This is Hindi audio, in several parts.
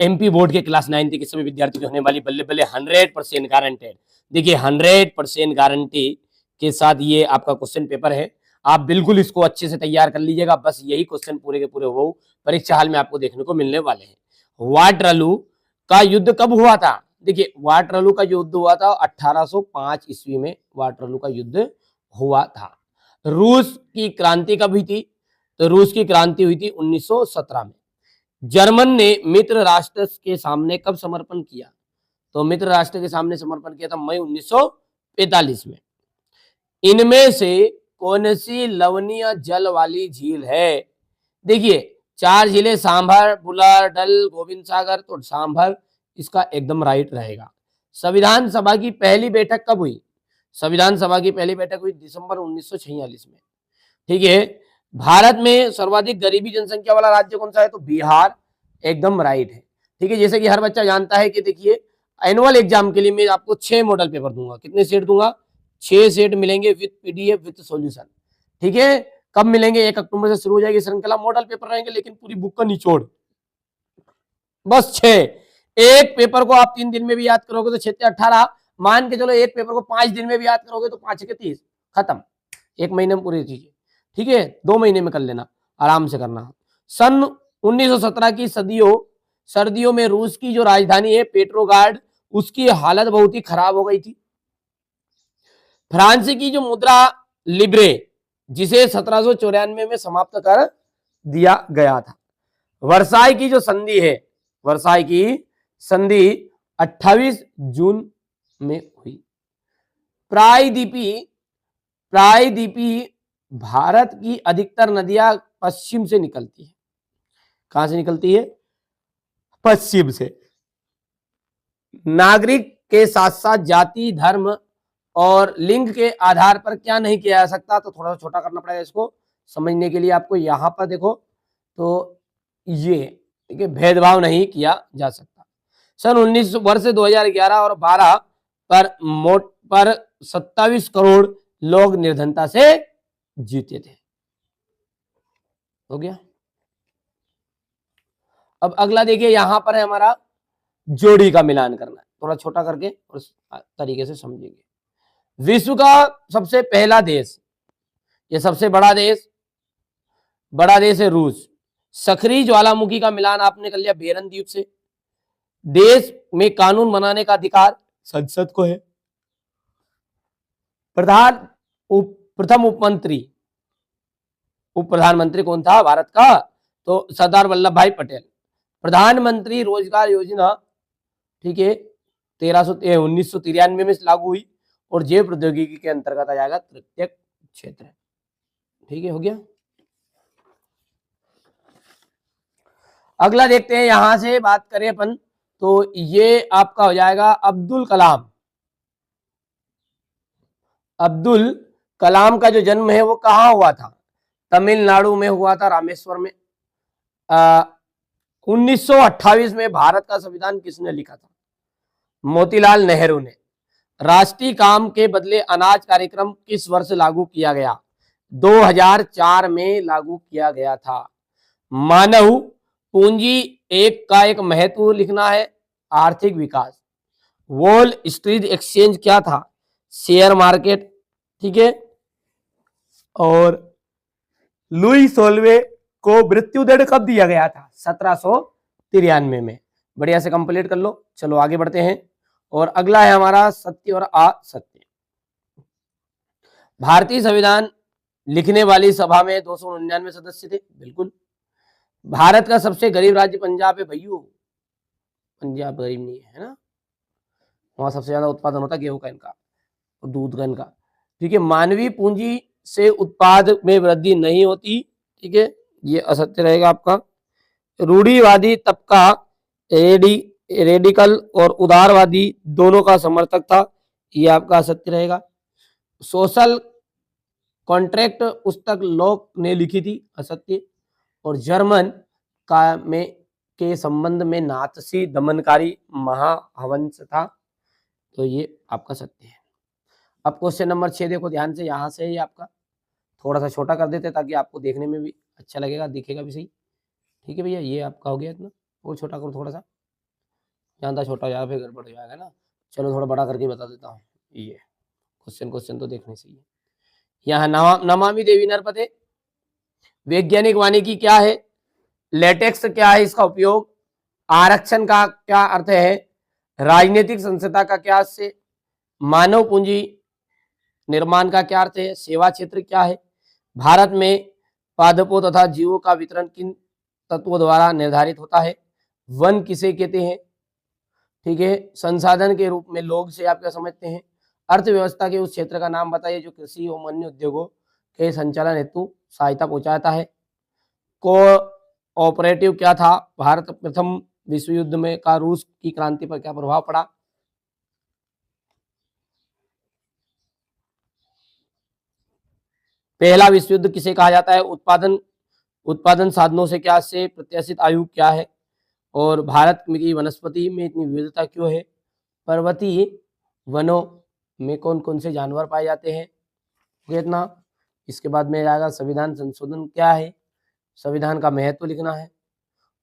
एमपी बोर्ड के क्लास 9 के सभी विद्यार्थियों की होने वाली बल्ले बल्ले 100% गारंटेड। देखिए 100% गारंटी के साथ ये आपका क्वेश्चन पेपर है। आप बिल्कुल इसको अच्छे से तैयार कर लीजिएगा। बस यही क्वेश्चन पूरे के पूरे वो परीक्षा हाल में आपको देखने को मिलने वाले हैं। वाटरलू का युद्ध कब हुआ था? देखिए वाटरलू का युद्ध हुआ था 1805 ईस्वी में वाटरलू का युद्ध हुआ था। रूस की क्रांति कब हुई थी? तो रूस की क्रांति हुई थी 1917 में। जर्मन ने मित्र राष्ट्र के सामने कब समर्पण किया? तो मित्र राष्ट्र के सामने समर्पण किया था मई 1945 में। इनमें से कौन सी लवणीय जल वाली झील है? देखिए 4 झीलें सांभर, बुलार, डल, गोविंद सागर। तो सांभर इसका एकदम राइट रहेगा। संविधान सभा की पहली बैठक कब हुई? संविधान सभा की पहली बैठक हुई दिसंबर 1946 में। ठीक है। भारत में सर्वाधिक गरीबी जनसंख्या वाला राज्य कौन सा है? तो बिहार एकदम राइट है। ठीक है। जैसे कि हर बच्चा जानता है कि देखिए एनुअल एग्जाम के लिए मैं आपको 6 मॉडल पेपर दूंगा। कितने सेट दूंगा? 6 सेट मिलेंगे विद पीडीएफ विद सॉल्यूशन। ठीक है। कब मिलेंगे? 1 अक्टूबर से शुरू हो जाएगी श्रृंखला। मॉडल पेपर रहेंगे लेकिन पूरी बुक का निचोड़ बस 6। एक पेपर को आप 3 दिन में भी याद करोगे तो 6 से 18। मान के चलो एक पेपर को 5 दिन में भी याद करोगे तो 5 के 30 खत्म। 1 महीने में पूरी चीजें। ठीक है। 2 महीने में कर लेना, आराम से करना। सन 1917 की सर्दियों में रूस की जो राजधानी है पेट्रोगार्ड, उसकी हालत बहुत ही खराब हो गई थी। फ्रांस की जो मुद्रा लिब्रे, जिसे 1794 में समाप्त कर दिया गया था। वर्साई की जो संधि है, वर्साई की संधि 28 जून में हुई। प्रायद्वीपी भारत की अधिकतर नदियां पश्चिम से निकलती है। कहां से निकलती है? पश्चिम से। नागरिक के साथ साथ जाति, धर्म और लिंग के आधार पर क्या नहीं किया जा सकता? तो थोड़ा सा छोटा करना पड़ेगा इसको समझने के लिए आपको। यहां पर देखो तो ये ठीक है, भेदभाव नहीं किया जा सकता। सन 19 वर्ष 2011 और 12 पर 27 करोड़ लोग निर्धनता से जीते थे। हो गया। अब अगला देखिए, यहां पर है हमारा जोड़ी का मिलान करना है। थोड़ा छोटा करके और इस तरीके से समझेंगे। विश्व का सबसे पहला देश, ये सबसे बड़ा देश है रूस। सखरी ज्वालामुखी का मिलान आपने कर लिया बेरन द्वीप से। देश में कानून बनाने का अधिकार संसद को है। प्रथम उप प्रधानमंत्री कौन था भारत का? तो सरदार वल्लभ भाई पटेल। प्रधानमंत्री रोजगार योजना ठीक है 1993 में लागू हुई और जैव प्रौद्योगिकी के अंतर्गत आ जाएगा तृतीय क्षेत्र। ठीक है, हो गया। अगला देखते हैं, यहां से बात करें अपन तो ये आपका हो जाएगा अब्दुल कलाम। अब्दुल कलाम का जो जन्म है वो कहाँ हुआ था? तमिलनाडु में हुआ था, रामेश्वर में। 1928 में भारत का संविधान किसने लिखा था? मोतीलाल नेहरू ने। राष्ट्रीय काम के बदले अनाज कार्यक्रम किस वर्ष लागू किया गया? 2004 में लागू किया गया था। मानव पूंजी का एक महत्व लिखना है, आर्थिक विकास। वॉल स्ट्रीट एक्सचेंज क्या था? Share market. ठीक है। और लुई सोल्वे को मृत्यु दंड कब दिया गया था? 1793 में। बढ़िया से कंप्लीट कर लो। चलो आगे बढ़ते हैं। और अगला है हमारा सत्य और असत्य। भारतीय संविधान लिखने वाली सभा में 299 सदस्य थे। बिल्कुल। भारत का सबसे गरीब राज्य पंजाब है भैया। पंजाब गरीब नहीं है ना, वहां सबसे ज्यादा उत्पादन होता है गेहूं का, इनका और दूध का इनका। ठीक है। मानवीय पूंजी से उत्पाद में वृद्धि नहीं होती। ठीक है, ये असत्य रहेगा आपका। रूढ़िवादी तबका रेडिकल और उदारवादी दोनों का समर्थक था, ये आपका असत्य रहेगा। सोशल कॉन्ट्रैक्ट पुस्तक लॉक ने लिखी थी, असत्य। और जर्मन का में के संबंध में नात्सी दमनकारी महाहंस था, तो ये आपका सत्य है। अब क्वेश्चन नंबर 6 देखो ध्यान से। यहां से ही आपका थोड़ा सा छोटा कर देते ताकि आपको देखने में भी अच्छा लगेगा, दिखेगा भी सही। ठीक है भैया, ये आपका हो गया इतना, और छोटा करो थोड़ा सा। यहाँ था छोटा हो जाएगा, फिर गड़बड़ हो जाएगा ना। चलो थोड़ा बड़ा करके बता देता हूँ। ये क्वेश्चन तो देखने से ही है। यहाँ नमामि देवी नर्मदे, वैज्ञानिक वानिकी क्या है, लेटेक्स क्या है इसका उपयोग, आरक्षण का क्या अर्थ है, राजनीतिक संस्था का क्या अर्थ है, मानव पूंजी निर्माण का क्या अर्थ है, सेवा क्षेत्र क्या है, भारत में पादपों तथा जीवों का वितरण किन तत्वों द्वारा निर्धारित होता है, वन किसे कहते हैं, ठीक है, संसाधन के रूप में लोग से आप क्या समझते हैं, अर्थव्यवस्था के उस क्षेत्र का नाम बताइए जो कृषि और अन्य उद्योगों के संचालन हेतु सहायता पहुंचाता है, कोऑपरेटिव क्या था, भारत प्रथम विश्व युद्ध में का रूस की क्रांति पर क्या प्रभाव पड़ा, पहला विश्व युद्ध किसे कहा जाता है, उत्पादन साधनों से क्या से प्रत्याशित आयु क्या है, और भारत की वनस्पति में इतनी विविधता क्यों है, पर्वतीय वनों में कौन कौन से जानवर पाए जाते हैं, इतना। इसके बाद में आएगा संविधान संशोधन क्या है, संविधान का महत्व लिखना है,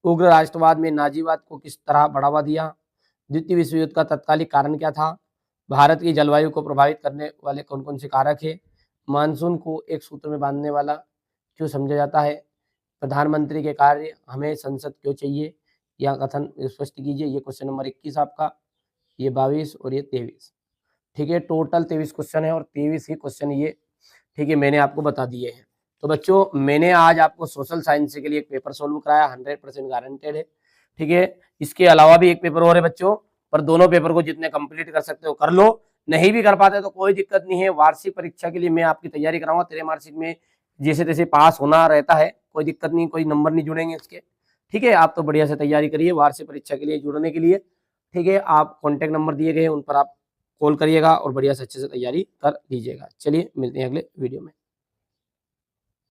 उग्र राष्ट्रवाद में नाजीवाद को किस तरह बढ़ावा दिया, द्वितीय विश्व युद्ध का तत्कालिक कारण क्या था, भारत की जलवायु को प्रभावित करने वाले कौन कौन से कारक है, मानसून को एक सूत्र में बांधने वाला क्यों समझा जाता है, प्रधानमंत्री के कार्य हमें संसद क्यों चाहिए, यह कथन स्पष्ट कीजिए। ये क्वेश्चन नंबर 21 आपका, ये 22 और ये 23, ठीक है। टोटल 23 क्वेश्चन है और 23 ही क्वेश्चन ये, ठीक है, मैंने आपको बता दिए हैं। तो बच्चों मैंने आज आपको सोशल साइंस के लिए एक पेपर सोल्व कराया, 100% गारंटेड है, ठीक है। इसके अलावा भी एक पेपर और है बच्चों, पर दोनों पेपर को जितने कंप्लीट कर सकते हो कर लो, नहीं भी कर पाते तो कोई दिक्कत नहीं है। वार्षिक परीक्षा के लिए मैं आपकी तैयारी कराऊंगा, तेरे मार्कशीट में जैसे तैसे पास होना रहता है, कोई दिक्कत नहीं, कोई नंबर नहीं जुड़ेंगे इसके, ठीक है। आप तो बढ़िया से तैयारी करिए वार्षिक परीक्षा के लिए जुड़ने के लिए, ठीक है। आप कॉन्टैक्ट नंबर दिए गए हैं उन पर आप कॉल करिएगा और बढ़िया से अच्छे से तैयारी कर लीजिएगा। चलिए मिलते हैं अगले वीडियो में।